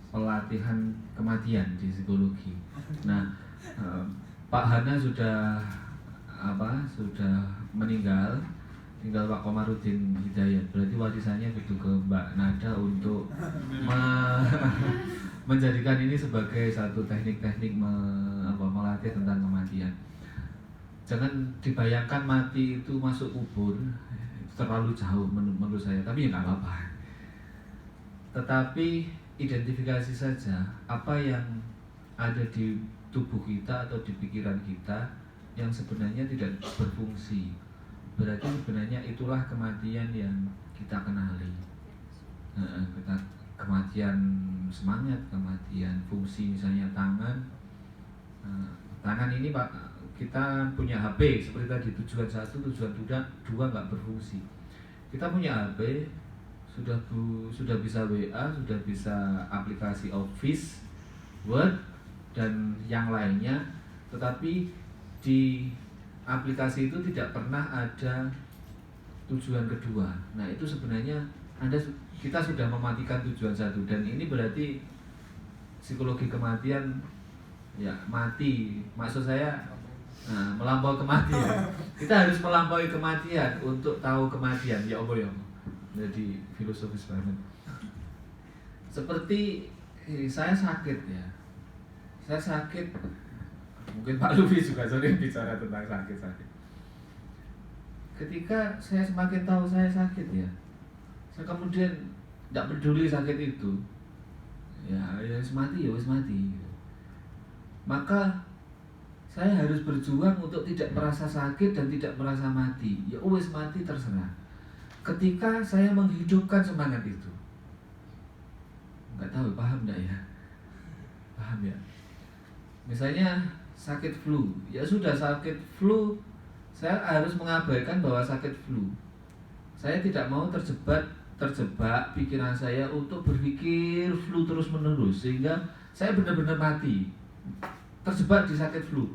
pelatihan kematian di psikologi. Nah, Pak Hana sudah meninggal, tinggal Pak Komarudin Hidayat. Berarti warisannya itu ke Mbak Nada untuk menjadikan ini sebagai satu teknik-teknik melatih tentang kematian. Jangan dibayangkan mati itu masuk kubur, terlalu jauh menurut saya, tapi ya nggak apa-apa. Tetapi identifikasi saja apa yang ada di tubuh kita atau di pikiran kita yang sebenarnya tidak berfungsi. Berarti sebenarnya itulah kematian yang kita kenali. Kematian semangat, kematian fungsi, misalnya tangan. Tangan ini Pak, kita punya HP seperti tadi, tujuan 1, tujuan 2 nggak berfungsi. Kita punya HP, sudah bisa WA, sudah bisa aplikasi Office, Word, dan yang lainnya, tetapi di aplikasi itu tidak pernah ada tujuan kedua. Nah, itu sebenarnya kita sudah mematikan tujuan 1, dan ini berarti psikologi kematian ya mati. Maksud saya melampaui kematian. Kita harus melampaui kematian untuk tahu kematian. Ya Allah ya. Jadi filosofis banget. Seperti saya sakit ya. Saya sakit. Mungkin Pak Lufi juga sering bicara tentang sakit. Ketika saya semakin tahu saya sakit ya, saya kemudian tidak peduli sakit itu. Ya wis mati ya wis mati. Maka saya harus berjuang untuk tidak merasa sakit dan tidak merasa mati. Ya wis mati terserah. Ketika saya menghidupkan semangat itu, nggak tahu paham nggak ya? Paham ya? Misalnya sakit flu, ya sudah sakit flu, saya harus mengabaikan bahwa sakit flu. Saya tidak mau terjebak pikiran saya untuk berpikir flu terus menerus sehingga saya benar-benar mati, terjebak di sakit flu.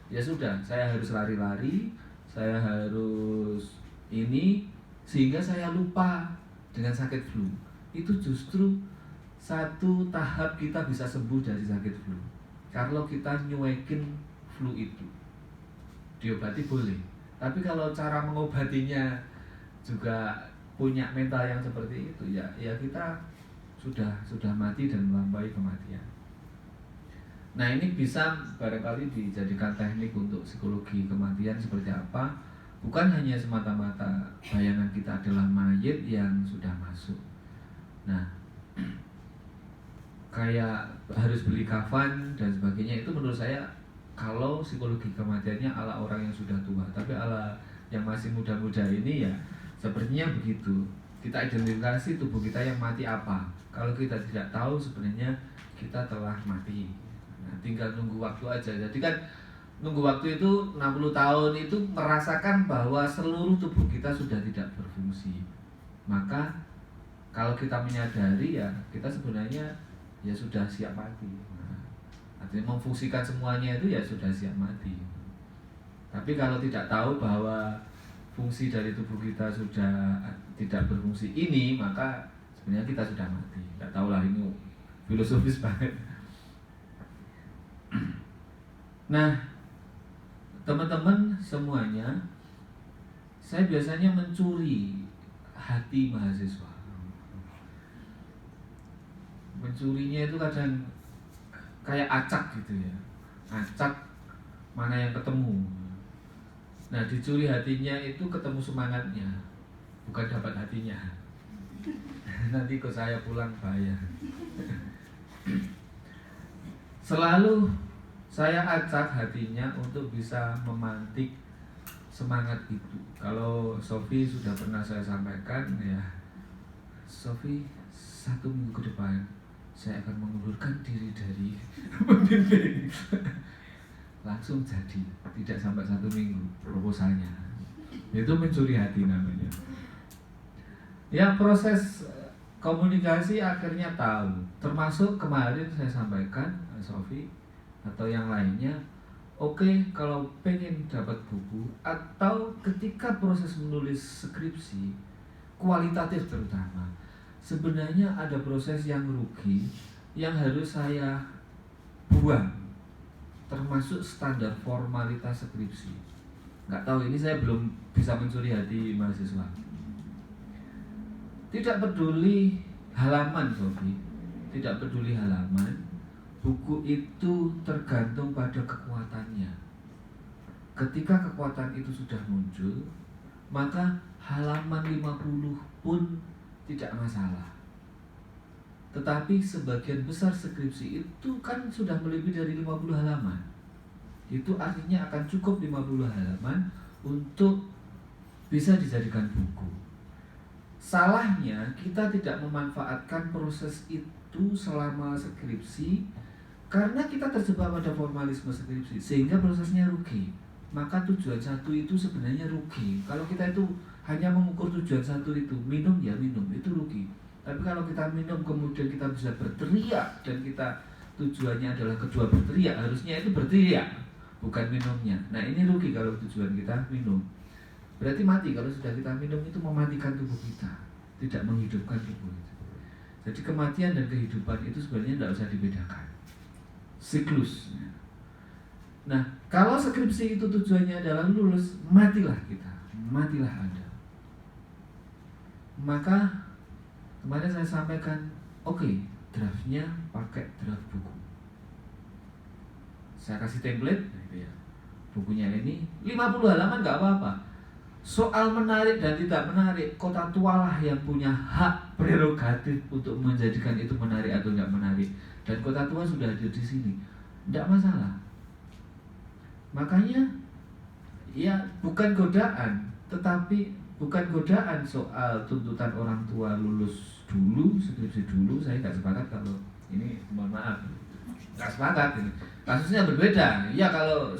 Ya sudah, saya harus lari-lari, saya harus ini, sehingga saya lupa dengan sakit flu. Itu justru satu tahap kita bisa sembuh dari sakit flu. Kalau kita nyuekin flu itu, diobati boleh. Tapi kalau cara mengobatinya juga punya mental yang seperti itu, ya kita sudah mati dan melampaui kematian. Nah, ini bisa barangkali dijadikan teknik untuk psikologi kematian seperti apa. Bukan hanya semata-mata bayangan kita adalah mayit yang sudah masuk. Nah, kayak harus beli kafan dan sebagainya, itu menurut saya kalau psikologi kematiannya ala orang yang sudah tua. Tapi ala yang masih muda-muda ini ya sepertinya begitu. Kita identifikasi tubuh kita yang mati apa. Kalau kita tidak tahu sebenarnya kita telah mati. Nah, tinggal nunggu waktu aja. Jadi kan nunggu waktu itu 60 tahun itu merasakan bahwa seluruh tubuh kita sudah tidak berfungsi. Maka kalau kita menyadari ya kita sebenarnya ya sudah siap mati. Nah, artinya memfungsikan semuanya itu ya sudah siap mati. Tapi kalau tidak tahu bahwa fungsi dari tubuh kita sudah tidak berfungsi ini, maka sebenarnya kita sudah mati. Tidak tahulah, ini filosofis banget. Nah, teman-teman semuanya, saya biasanya mencuri hati mahasiswa. Mencurinya itu kadang kayak acak gitu ya. Acak mana yang ketemu. Nah, dicuri hatinya itu ketemu semangatnya, bukan dapat hatinya. Nanti kok saya pulang bayar. Selalu saya acak hatinya untuk bisa memantik semangat itu. Kalau Sofi sudah pernah saya sampaikan ya, Sofi 1 minggu ke depan saya akan mengundurkan diri dari pembimbing. Langsung jadi, tidak sampai 1 minggu proposalnya. Itu mencuri hati namanya. Ya, proses komunikasi akhirnya tahu. Termasuk kemarin saya sampaikan Sofi atau yang lainnya, oke, kalau pengen dapat buku atau ketika proses menulis skripsi kualitatif terutama, sebenarnya ada proses yang rugi yang harus saya buang, termasuk standar formalitas skripsi. Nggak tahu, ini saya belum bisa mencuri hati mahasiswa. Tidak peduli halaman, Sofi, tidak peduli halaman, buku itu tergantung pada kekuatannya. Ketika kekuatan itu sudah muncul, maka halaman 50 pun tidak masalah. Tetapi sebagian besar skripsi itu kan sudah melebihi dari 50 halaman. Itu artinya akan cukup 50 halaman untuk bisa dijadikan buku. Salahnya kita tidak memanfaatkan proses itu selama skripsi karena kita terjebak pada formalisme skripsi sehingga prosesnya rugi. Maka tujuan satu itu sebenarnya rugi. Kalau kita itu hanya mengukur tujuan satu itu, minum ya minum, itu rugi. Tapi kalau kita minum kemudian kita bisa berteriak dan kita tujuannya adalah kedua berteriak, harusnya itu berteriak, bukan minumnya. Nah ini rugi kalau tujuan kita minum. Berarti mati kalau sudah kita minum, itu mematikan tubuh kita, tidak menghidupkan tubuh itu. Jadi kematian dan kehidupan itu sebenarnya tidak usah dibedakan, siklus. Nah kalau skripsi itu tujuannya adalah lulus, matilah kita, matilah Anda. Maka kemarin saya sampaikan, oke, draftnya pakai draft buku. Saya kasih template, gitu ya. Bukunya ini 50 halaman nggak apa-apa. Soal menarik dan tidak menarik, kota tualah yang punya hak prerogatif untuk menjadikan itu menarik atau tidak menarik. Dan kota tua sudah ada di sini, tidak masalah. Makanya ya bukan godaan, tetapi bukan godaan soal tuntutan orang tua lulus dulu, skripsi dulu. Saya nggak sepakat kalau ini, mohon maaf, nggak sepakat ini. Kasusnya berbeda. Ya kalau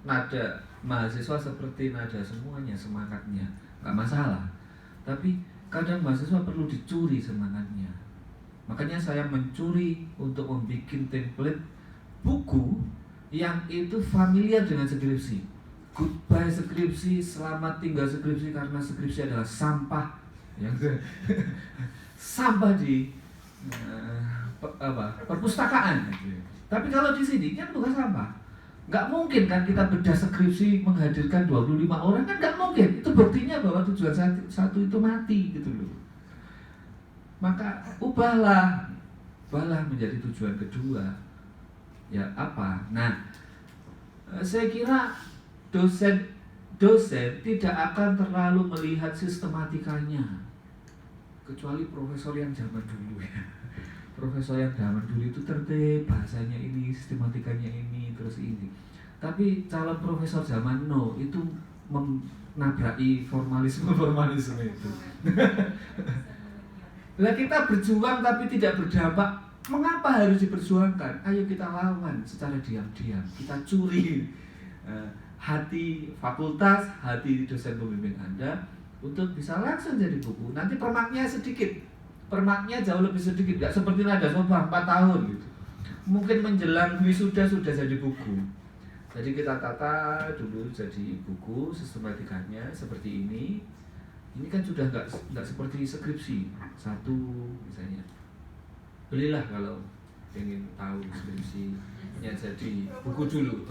nada mahasiswa seperti nada semuanya, semangatnya nggak masalah. Tapi kadang mahasiswa perlu dicuri semangatnya. Makanya saya mencuri untuk membuat template buku yang itu familiar dengan skripsi. Goodbye skripsi, selamat tinggal skripsi, karena skripsi adalah sampah yang sampah di perpustakaan. Tapi kalau di sini kan bukan sampah. Nggak mungkin kan kita bedah skripsi menghadirkan 25 orang, kan nggak mungkin. Itu buktinya bahwa tujuan satu itu mati gitu loh. Maka ubahlah menjadi tujuan kedua. Ya apa? Nah, saya kira dosen tidak akan terlalu melihat sistematikanya, kecuali profesor yang zaman dulu ya. Profesor yang zaman dulu itu tertib, bahasanya ini, sistematikanya ini, terus ini. Tapi calon profesor zaman now itu menabrak formalisme itu. Lah kita berjuang tapi tidak berdampak. Mengapa harus diperjuangkan? Ayo kita lawan secara diam-diam. Kita curi hati fakultas, hati dosen pembimbing Anda untuk bisa langsung jadi buku. Nanti permaknya sedikit, permaknya jauh lebih sedikit, nggak seperti nada soba 4 tahun gitu. Mungkin menjelang wisuda sudah jadi buku. Jadi kita tata dulu jadi buku, sistematikanya seperti ini. Ini kan sudah nggak seperti skripsi satu misalnya. Belilah kalau ingin tahu skripsinya jadi buku dulu.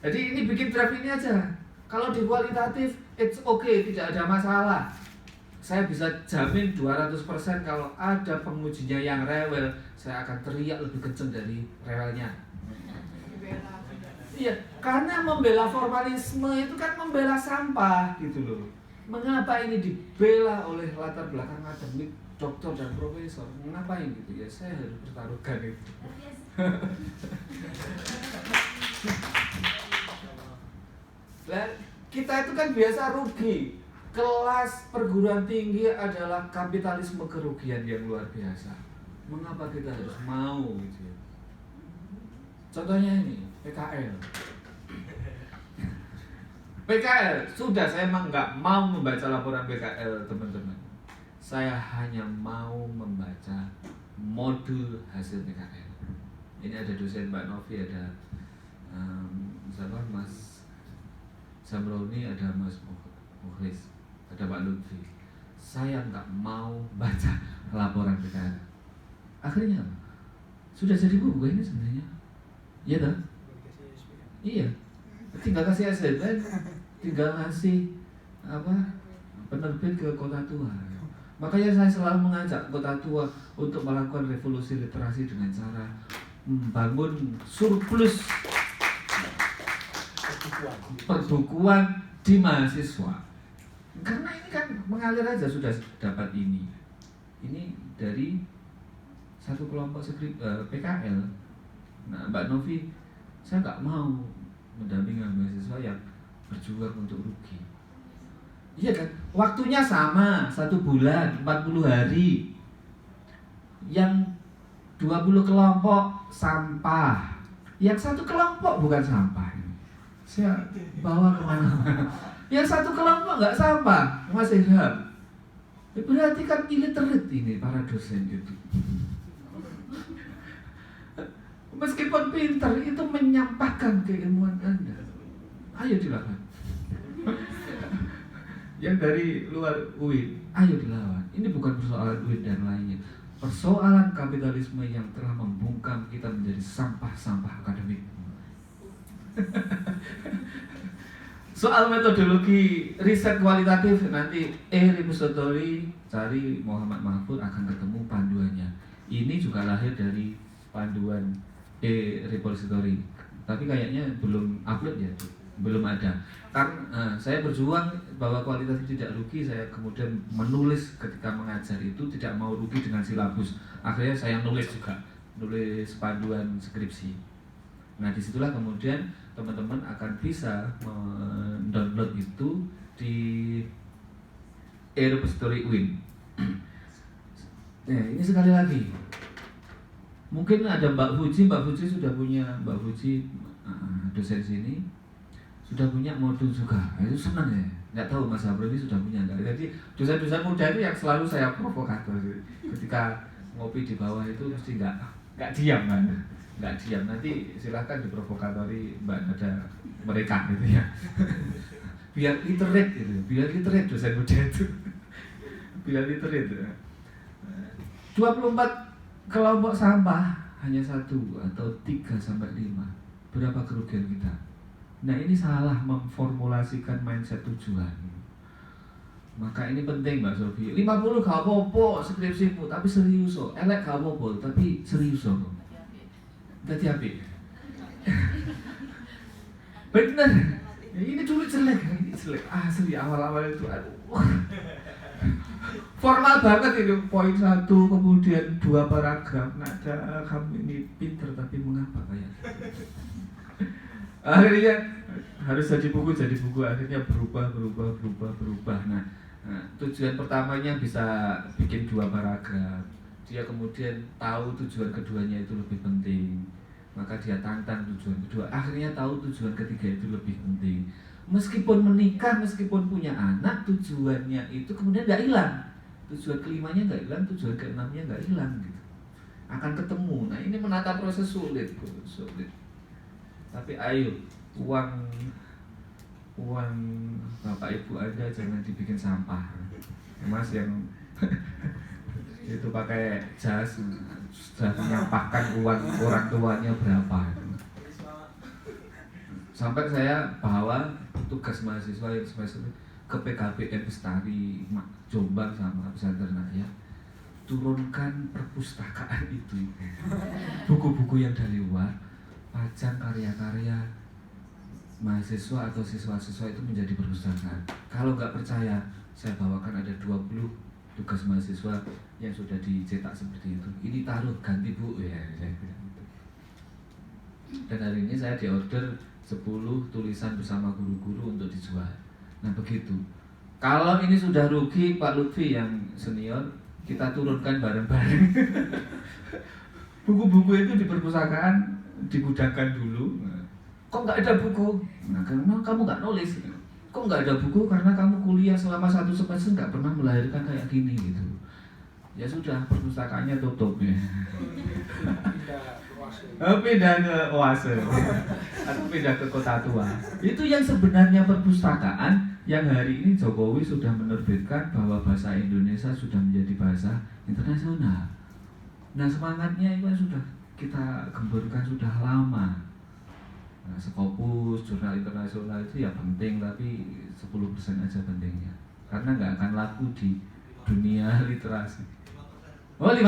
Jadi ini bikin draft ini aja. Kalau di kualitatif, it's okay, tidak ada masalah. Saya bisa jamin 200% kalau ada pengujinya yang rewel, saya akan teriak lebih kenceng dari rewelnya. Iya, karena membela formalisme itu kan membela sampah gitu loh. Mengapa ini dibela oleh latar belakang akademik, doktor dan profesor? Ngapain gitu ya? Saya harus pertaruhkan itu. Nah, kita itu kan biasa rugi. Kelas perguruan tinggi adalah kapitalisme kerugian yang luar biasa. Mengapa kita harus mau gitu ya? Contohnya ini, PKL. PKL, sudah saya emang nggak mau membaca laporan PKL teman-teman. Saya hanya mau membaca modul hasil PKL. Ini ada dosen Mbak Novi, ada Mas Zamroni, ada Mas Mukhlis, ada Pak Lutfi. Saya nggak mau baca laporan PKL. Akhirnya apa? Sudah jadi buku ini sebenarnya. Iya toh? Iya. Tinggal kasih SDN, tinggal ngasih penerbit ke kota tua. Makanya saya selalu mengajak kota tua untuk melakukan revolusi literasi dengan cara membangun surplus perbukuan di mahasiswa. Karena ini kan mengalir aja sudah dapat ini. Ini dari satu kelompok PKL. Nah, Mbak Novi, saya nggak mau mendampingi mahasiswa yang berjuang untuk rugi. Iya kan? Waktunya sama, 1 bulan, 40 hari. Yang 20 kelompok sampah. Yang 1 kelompok bukan sampah. Saya bawa kemana-mana. Yang 1 kelompok nggak sampah, masih HAM. Berarti kan illiterate ini para dosen itu. Meskipun pintar, itu menyampahkan keilmuan Anda. Ayo dilawan. Yang dari luar UIN, ayo dilawan. Ini bukan persoalan UIN dan lainnya. Persoalan kapitalisme yang telah membungkam kita menjadi sampah-sampah akademik. Soal metodologi riset kualitatif, nanti repository cari Muhammad Mahfud akan ketemu panduannya. Ini juga lahir dari panduan repository, tapi kayaknya belum upload ya, belum ada. Karena saya berjuang bahwa kualitatif tidak rugi, saya kemudian menulis ketika mengajar itu tidak mau rugi dengan silabus. Akhirnya saya nulis juga, nulis panduan skripsi. Nah disitulah kemudian teman-teman akan bisa mendownload itu di repository UIN. Nah ini sekali lagi, mungkin ada Mbak Fuji sudah punya, Mbak Fuji dosen sini sudah punya modul juga, itu senang ya. Nggak tahu Mas Abro ini sudah punya nggak? Jadi dosen-dosen muda itu yang selalu saya provokator. Ketika ngopi di bawah itu mesti nggak diam kan? Nggak diam, nanti silahkan diprovokatori Mbak Nada mereka gitu ya. Biar literate gitu, biar literate dosen muda itu. Biar literate. 24 kelompok sampah hanya 1 atau 3 sampai 5. Berapa kerugian kita? Nah ini salah memformulasikan mindset tujuan. Maka ini penting Mbak Sofi. 50 gak apa-apa skripsimu, tapi serius oh. Elek gak apa-apa, tapi serius oh. Dadi apik. Bener. Ya, ini dulu jelek, ini jelek. Asli awal-awal itu aduh. Formal banget itu, poin 1 kemudian 2 paragraf. Nada kamu ini pinter tapi mengapa kayak gitu. Akhirnya harus jadi buku, akhirnya berubah. Nah, tujuan pertamanya bisa bikin 2 paragraf. Dia kemudian tahu tujuan keduanya itu lebih penting, maka dia tantang tujuan kedua. Akhirnya tahu tujuan ketiga itu lebih penting. Meskipun menikah, meskipun punya anak, tujuannya itu kemudian nggak hilang. Tujuan kelimanya nggak hilang, tujuan keenamnya nggak hilang gitu. Akan ketemu. Nah ini menata proses sulit. Tapi ayo, uang Bapak Ibu Anda jangan dibikin sampah. Mas yang itu pakai jas sudah menyampahkan uang orang tuanya berapa. Sampai saya bawa tugas mahasiswa yang semester ke PKBM Bestari Jombang sama pesantren ya, turunkan perpustakaan itu, buku-buku yang dari luar, pajang karya-karya mahasiswa atau siswa-siswa itu menjadi perpustakaan. Kalau nggak percaya, saya bawakan ada 20 tugas mahasiswa yang sudah dicetak seperti itu. Ini taruh ganti bu ya, saya bilang gitu. Dan hari ini saya diorder 10 tulisan bersama guru-guru untuk dijual. Nah begitu. Kalau ini sudah rugi, Pak Lutfi yang senior, kita turunkan bareng-bareng. Buku-buku itu di perpustakaan digudangkan dulu. Kok nggak ada buku? Nah, karena kamu nggak nulis. Kok nggak ada buku? Karena kamu kuliah selama 1 semester nggak pernah melahirkan kayak gini gitu. Ya sudah, perpustakaannya tutup ya. Pindah ke Oase atau pindah ke kota tua. Itu yang sebenarnya perpustakaan yang hari ini Jokowi sudah menerbitkan bahwa bahasa Indonesia sudah menjadi bahasa internasional. Nah semangatnya itu kan sudah kita gemburkan sudah lama. Nah, Scopus, jurnal internasional itu ya penting, tapi 10% aja pentingnya. Karena nggak akan laku di dunia literasi. Oh 5%.